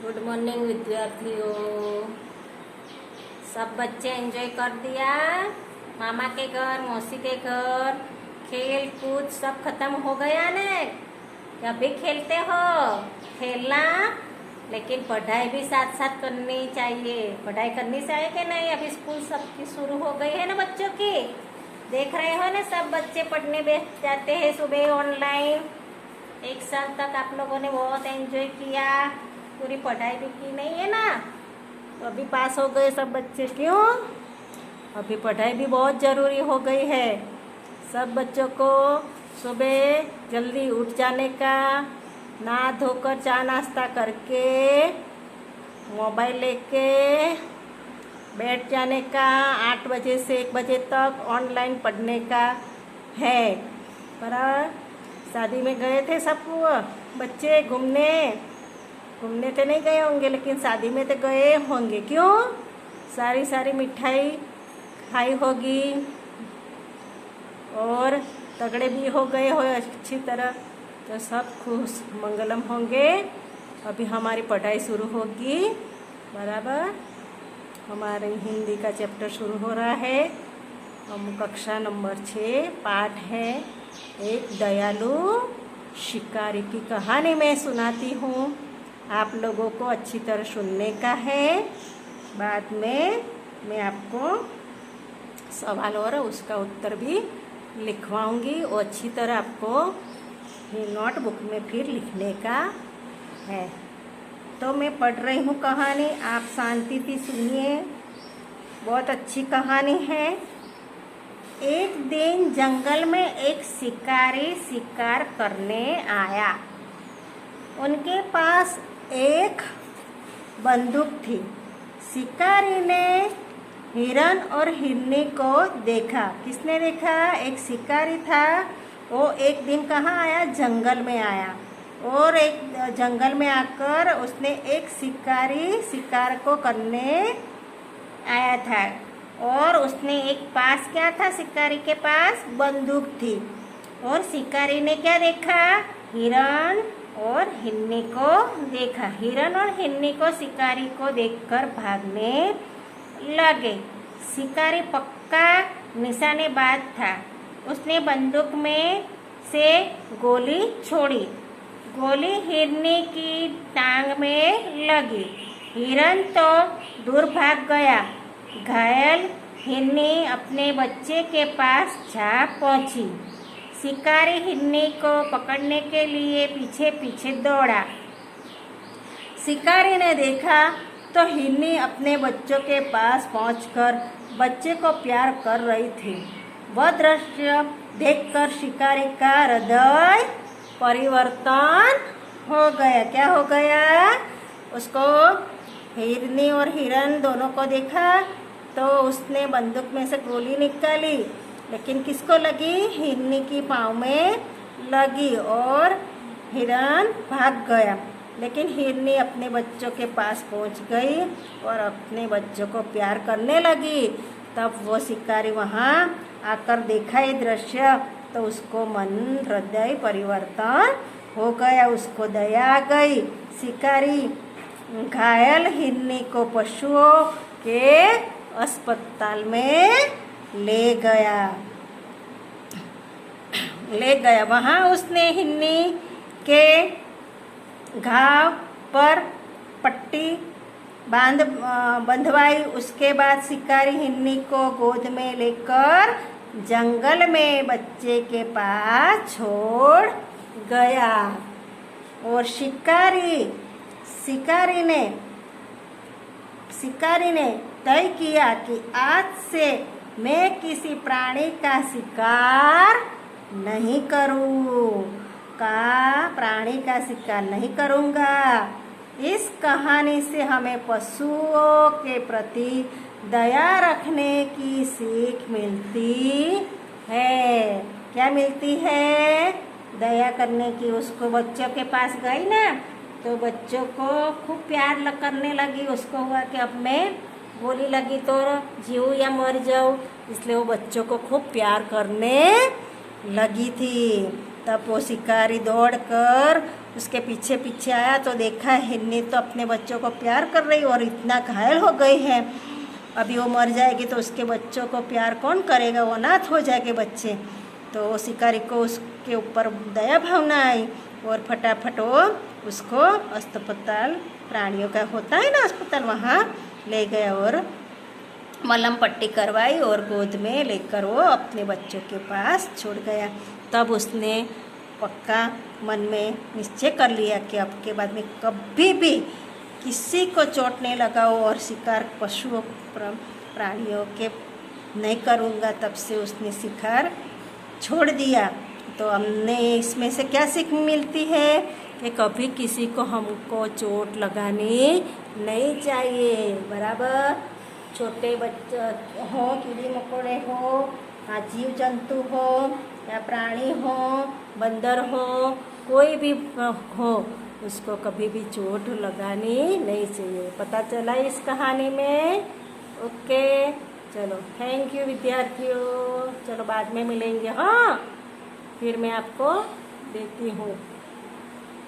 Good morning विद्यार्थियों। सब बच्चे एंजॉय कर दिया। मामा के घर, मौसी के घर खेल कूद सब खत्म हो गया ने? अभी खेलते हो? खेलना, लेकिन पढ़ाई भी साथ साथ करनी चाहिए। पढ़ाई करनी चाहिए कि नहीं? अभी स्कूल सबकी शुरू हो गई है ना बच्चों की। देख रहे हो ना, सब बच्चे पढ़ने बैठ जाते हैं सुबह ऑनलाइन। एक साल तक आप लोगों ने बहुत एंजॉय किया, पूरी पढ़ाई भी की नहीं है ना? तो अभी पास हो गए सब बच्चे। क्यों? अभी पढ़ाई भी बहुत ज़रूरी हो गई है। सब बच्चों को सुबह जल्दी उठ जाने का, नहा धोकर चाय नाश्ता करके मोबाइल लेके बैठ जाने का। 8 बजे से 1 बजे तक ऑनलाइन पढ़ने का है। पर शादी में गए थे सब बच्चे घूमने तो नहीं गए होंगे, लेकिन शादी में तो गए होंगे। क्यों? सारी मिठाई खाई होगी और तगड़े भी हो गए हो अच्छी तरह, तो सब खुश मंगलम होंगे। अभी हमारी पढ़ाई शुरू होगी बराबर। हमारे हिंदी का चैप्टर शुरू हो रहा है। हम कक्षा नंबर 6 पाठ है एक दयालु शिकारी की कहानी मैं सुनाती हूँ। आप लोगों को अच्छी तरह सुनने का है। बाद में मैं आपको सवाल और उसका उत्तर भी लिखवाऊंगी और अच्छी तरह आपको नोटबुक में फिर लिखने का है। तो मैं पढ़ रही हूँ कहानी, आप शांति से सुनिए। बहुत अच्छी कहानी है। एक दिन जंगल में एक शिकारी शिकार करने आया। उनके पास एक बंदूक थी। शिकारी ने हिरन और हिरनी को देखा। किसने देखा? एक शिकारी था। वो एक दिन कहाँ आया? जंगल में आया। और एक जंगल में आकर उसने एक शिकारी शिकार को करने आया था। और उसने एक पास क्या था? शिकारी के पास बंदूक थी। और शिकारी ने क्या देखा? हिरन और हिरनी को देखा। हिरन और हिरनी को शिकारी को देखकर भागने लगे। शिकारी पक्का निशानेबाज था। उसने बंदूक में से गोली छोड़ी। गोली हिरनी की टांग में लगी। हिरन तो दूर भाग गया। घायल हिरनी अपने बच्चे के पास जा पहुंची। शिकारी हिरनी को पकड़ने के लिए पीछे पीछे दौड़ा। शिकारी ने देखा तो हिरनी अपने बच्चों के पास पहुंचकर बच्चे को प्यार कर रही थी। वह दृश्य देखकर शिकारी का हृदय परिवर्तन हो गया। क्या हो गया? उसको हिरनी और हिरन दोनों को देखा तो उसने बंदूक में से गोली निकाली, लेकिन किसको लगी? हिरनी की पाँव में लगी और हिरन भाग गया। लेकिन हिरनी अपने बच्चों के पास पहुंच गई और अपने बच्चों को प्यार करने लगी। तब वो शिकारी वहाँ आकर देखा ये दृश्य तो उसको मन हृदय परिवर्तन हो गया। उसको दया आ गई। शिकारी घायल हिरनी को पशुओं के अस्पताल में ले गया। वहाँ उसने हिरनी के घाव पर पट्टी बंधवाई। उसके बाद शिकारी हिरनी को गोद में लेकर जंगल में बच्चे के पास छोड़ गया। और शिकारी ने तय किया कि आज से मैं किसी प्राणी का शिकार नहीं करूँगा। इस कहानी से हमें पशुओं के प्रति दया रखने की सीख मिलती है। क्या मिलती है? दया करने की। उसको बच्चों के पास गई ना तो बच्चों को खूब प्यार करने लगी। उसको हुआ कि अब मैं गोली लगी तो जीऊँ या मर जाऊँ, इसलिए वो बच्चों को खूब प्यार करने लगी थी। तब वो शिकारी दौड़कर उसके पीछे पीछे आया तो देखा हिरनी तो अपने बच्चों को प्यार कर रही और इतना घायल हो गई है। अभी वो मर जाएगी तो उसके बच्चों को प्यार कौन करेगा, वो अनाथ हो जाएंगे बच्चे। तो शिकारी को उसके ऊपर दया भावना आई और फटाफट वो उसको अस्पताल, प्राणियों का होता है ना अस्पताल, वहाँ ले गया और मलहम पट्टी करवाई और गोद में लेकर वो अपने बच्चों के पास छोड़ गया। तब उसने पक्का मन में निश्चय कर लिया कि अब के बाद में कभी भी किसी को चोट नहीं लगाओ और शिकार पशुओं प्राणियों के नहीं करूँगा। तब से उसने शिकार छोड़ दिया। तो हमने इसमें से क्या सीख मिलती है कि कभी किसी को हमको चोट लगानी नहीं चाहिए, बराबर। छोटे बच्चे हो, कीड़े मकोड़े हो, जीव जंतु हो या प्राणी हो, बंदर हो, कोई भी हो, उसको कभी भी चोट लगानी नहीं चाहिए। पता चला इस कहानी में? ओके, चलो थैंक यू विद्यार्थियों। चलो बाद में मिलेंगे। हाँ, फिर मैं आपको देती हूँ।